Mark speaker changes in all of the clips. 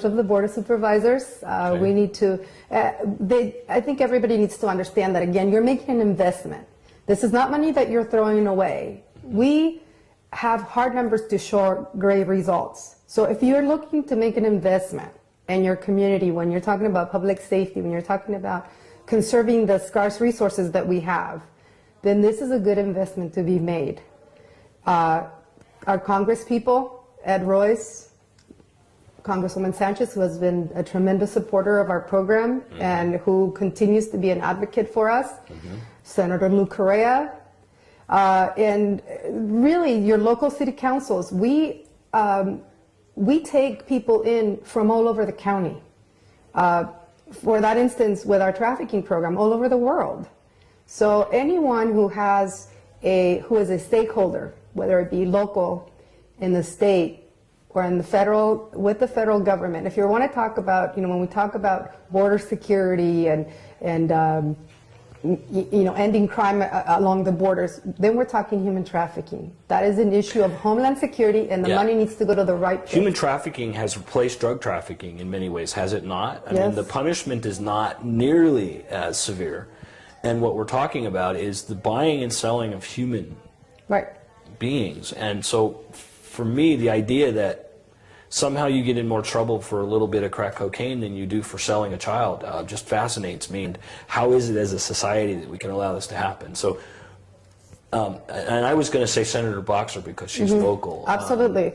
Speaker 1: of the Board of Supervisors. We need to, I think everybody needs to understand that, again, you're making an investment. This is not money that you're throwing away. We have hard numbers to show great results. So if you're looking to make an investment in your community, when you're talking about public safety, when you're talking about conserving the scarce resources that we have, then this is a good investment to be made. Our Congress people, Ed Royce, Congresswoman Sanchez, who has been a tremendous supporter of our program and who continues to be an advocate for us, Senator Lou Correa, and really your local city councils. We take people in from all over the county. For that instance, with our trafficking program, all over the world. So anyone who is a stakeholder, whether it be local, in the state, or in the federal, with the federal government, if you want to talk about, when we talk about border security and ending crime along the borders, then we're talking human trafficking. That is an issue of homeland security, and the money needs to go to the right place.
Speaker 2: Human trafficking has replaced drug trafficking in many ways, has it not? I mean, the punishment is not nearly as severe. And what we're talking about is the buying and selling of human beings. And so for me, the idea that somehow you get in more trouble for a little bit of crack cocaine than you do for selling a child just fascinates me. And how is it as a society that we can allow this to happen? So, and I was going to say Senator Boxer because she's local.
Speaker 1: Absolutely.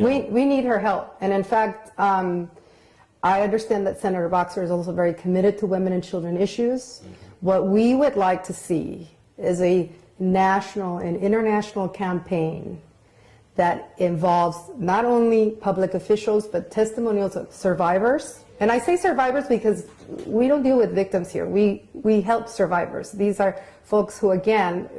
Speaker 1: We need her help. And in fact, I understand that Senator Boxer is also very committed to women and children issues. What we would like to see is a national and international campaign that involves not only public officials, but testimonials of survivors. And I say survivors because we don't deal with victims here. We help survivors. These are folks who, again,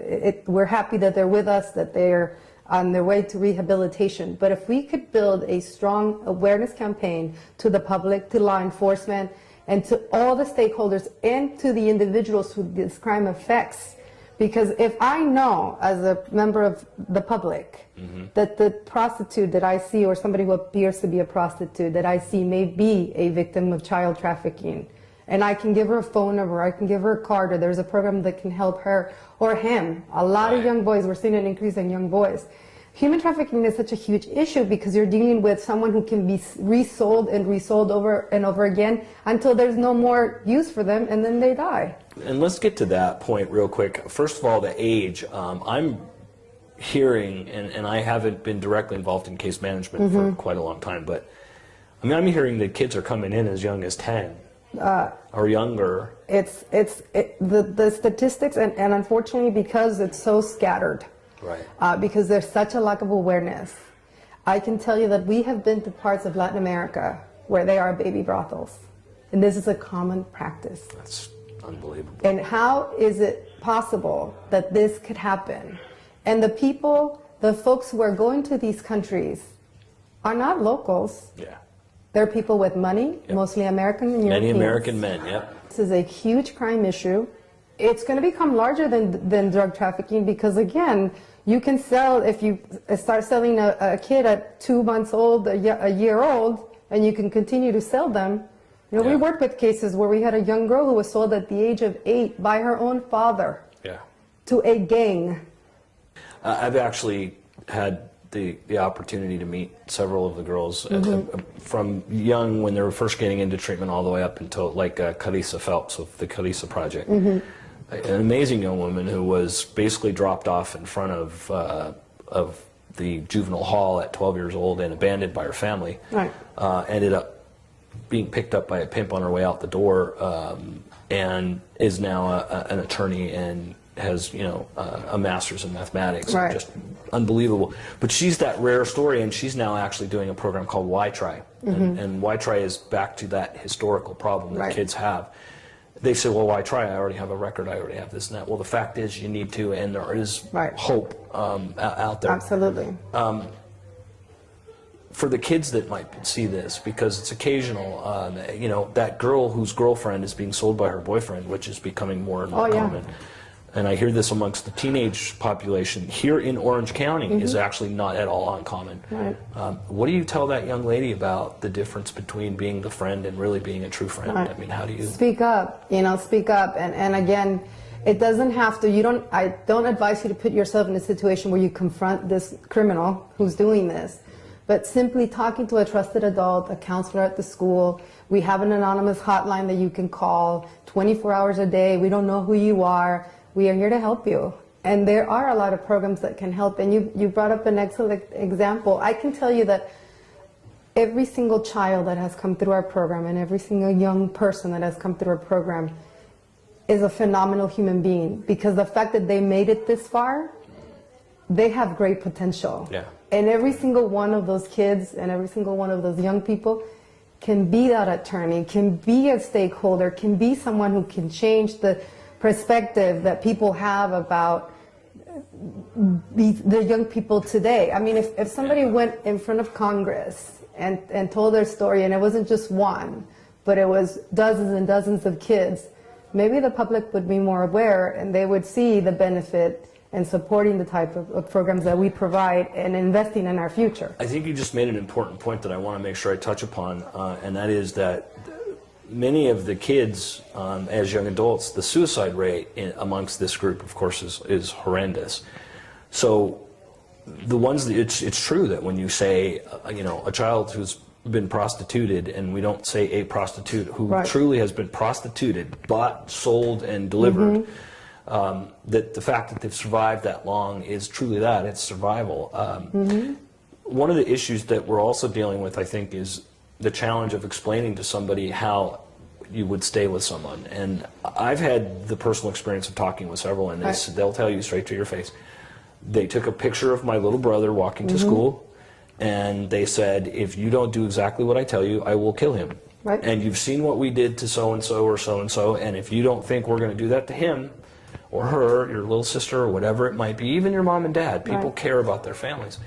Speaker 1: we're happy that they're with us, that they're on their way to rehabilitation. But if we could build a strong awareness campaign to the public, to law enforcement, and to all the stakeholders, and to the individuals who this crime affects. Because if I know, as a member of the public, that the prostitute that I see, or somebody who appears to be a prostitute that I see, may be a victim of child trafficking, and I can give her a phone number, I can give her a card, or there's a program that can help her or him. A lot of young boys, we're seeing an increase in young boys. Human trafficking is such a huge issue because you're dealing with someone who can be resold and resold over and over again until there's no more use for them, and then they die.
Speaker 2: And let's get to that point real quick. First of all, the age. I'm hearing, and I haven't been directly involved in case management for quite a long time, but I mean, I'm hearing that kids are coming in as young as 10 or younger.
Speaker 1: The statistics, and unfortunately, because it's so scattered, because there's such a lack of awareness, I can tell you that we have been to parts of Latin America where they are baby brothels, and this is a common practice.
Speaker 2: That's unbelievable.
Speaker 1: And how is it possible that this could happen? And the people, the folks who are going to these countries are not locals. They're people with money, mostly American and Europeans.
Speaker 2: Many American men,
Speaker 1: This is a huge crime issue. It's going to become larger than drug trafficking because, again, you can sell, if you start selling a kid at 2 months old, a year old, and you can continue to sell them. We worked with cases where we had a young girl who was sold at the age of 8 by her own father to a gang.
Speaker 2: I've actually had the opportunity to meet several of the girls from young, when they were first getting into treatment, all the way up until like Carissa Phelps with the Carissa Project. An amazing young woman who was basically dropped off in front of the juvenile hall at 12 years old and abandoned by her family. Ended up being picked up by a pimp on her way out the door, and is now an attorney and has a master's in mathematics. Just unbelievable. But she's that rare story, and she's now actually doing a program called Why Try, and Why Try is back to that historical problem that kids have. They say, well, why try? I already have a record, I already have this and that. Well, the fact is you need to, and there is hope out there.
Speaker 1: Absolutely.
Speaker 2: For the kids that might see this, because it's occasional, that girl whose girlfriend is being sold by her boyfriend, which is becoming more and more common. and I hear this amongst the teenage population here in Orange County, is actually not at all uncommon.
Speaker 1: Right.
Speaker 2: What do you tell that young lady about the difference between being the friend and really being a true friend?
Speaker 1: Right.
Speaker 2: I mean, how do you...
Speaker 1: Speak up, speak up. And again, it doesn't have to, I don't advise you to put yourself in a situation where you confront this criminal who's doing this, but simply talking to a trusted adult, a counselor at the school. We have an anonymous hotline that you can call 24 hours a day. We don't know who you are. We are here to help you. And there are a lot of programs that can help. And you brought up an excellent example. I can tell you that every single child that has come through our program and every single young person that has come through our program is a phenomenal human being, because the fact that they made it this far, they have great potential.
Speaker 2: Yeah.
Speaker 1: And every single one of those kids and every single one of those young people can be that attorney, can be a stakeholder, can be someone who can change the perspective that people have about the young people today. I mean, if somebody went in front of Congress and told their story, and it wasn't just one, but it was dozens and dozens of kids, maybe the public would be more aware and they would see the benefit in supporting the type of programs that we provide and investing in our future.
Speaker 2: I think you just made an important point that I want to make sure I touch upon, and that is that many of the kids, as young adults, the suicide rate amongst this group, of course, is horrendous. So the ones that it's true that when you say, a child who's been prostituted, and we don't say a prostitute who
Speaker 1: Right.
Speaker 2: truly has been prostituted, bought, sold, and delivered, that the fact that they've survived that long is truly that, it's survival. One of the issues that we're also dealing with, I think, is the challenge of explaining to somebody how you would stay with someone. And I've had the personal experience of talking with several, and they'll tell you straight to your face. They took a picture of my little brother walking to school, and they said, if you don't do exactly what I tell you, I will kill him.
Speaker 1: Right.
Speaker 2: And you've seen what we did to so-and-so or so-and-so, and if you don't think we're going to do that to him or her, your little sister or whatever it might be, even your mom and dad, people care about their families.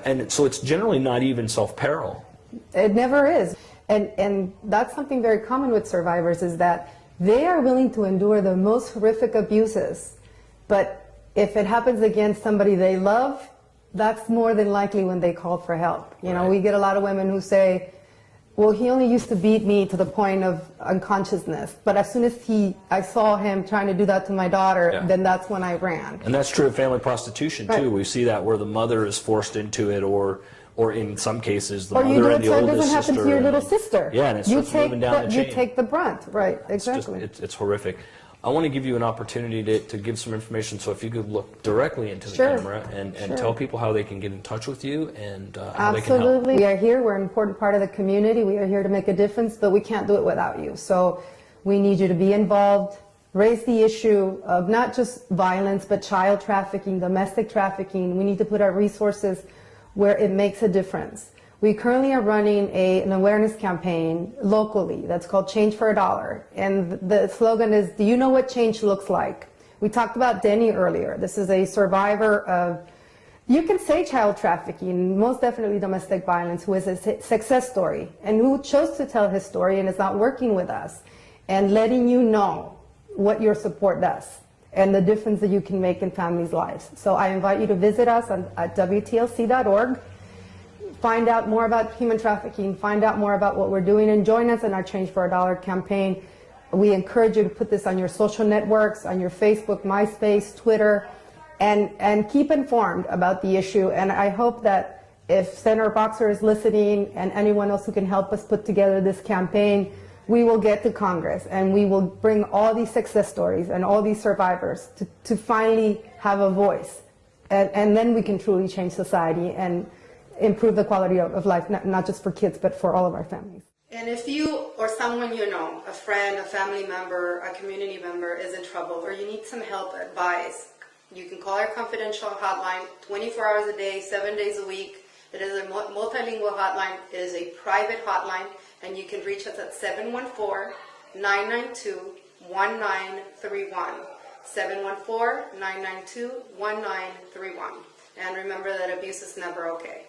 Speaker 2: And so it's generally not even self-peril.
Speaker 1: It never is. And that's something very common with survivors, is that they are willing to endure the most horrific abuses, but if it happens against somebody they love, that's more than likely when they call for help. We get a lot of women who say, well, he only used to beat me to the point of unconsciousness, but as soon as I saw him trying to do that to my daughter, then that's when I ran.
Speaker 2: And that's true of family prostitution too. We see that where the mother is forced into it, or in some cases the mother and the oldest sister. Or you do it so it doesn't happen to your
Speaker 1: little sister.
Speaker 2: Yeah, and it starts moving down the chain.
Speaker 1: You take the brunt, right, exactly.
Speaker 2: It's horrific. I want to give you an opportunity to give some information, so if you could look directly into the camera and tell people how they can get in touch with you and how they can help.
Speaker 1: Absolutely. We are here. We're an important part of the community. We are here to make a difference, but we can't do it without you. So we need you to be involved, raise the issue of not just violence, but child trafficking, domestic trafficking. We need to put our resources where it makes a difference. We currently are running an awareness campaign locally that's called Change for $1. And the slogan is, do you know what change looks like? We talked about Denny earlier. This is a survivor of, you can say child trafficking, most definitely domestic violence, who is a success story and who chose to tell his story and is not working with us, and letting you know what your support does and the difference that you can make in families' lives. So I invite you to visit us at WTLC.org. Find out more about human trafficking, find out more about what we're doing, and join us in our Change for $1 campaign. We encourage you to put this on your social networks, on your Facebook, MySpace, Twitter, and keep informed about the issue. And I hope that if Senator Boxer is listening and anyone else who can help us put together this campaign, we will get to Congress and we will bring all these success stories and all these survivors to finally have a voice. And then we can truly change society and improve the quality of life, not just for kids, but for all of our families. And if you or someone you know, a friend, a family member, a community member is in trouble, or you need some help, advice, you can call our confidential hotline 24 hours a day, 7 days a week. It is a multilingual hotline. It is a private hotline, and you can reach us at 714-992-1931. 714-992-1931. And remember that abuse is never okay.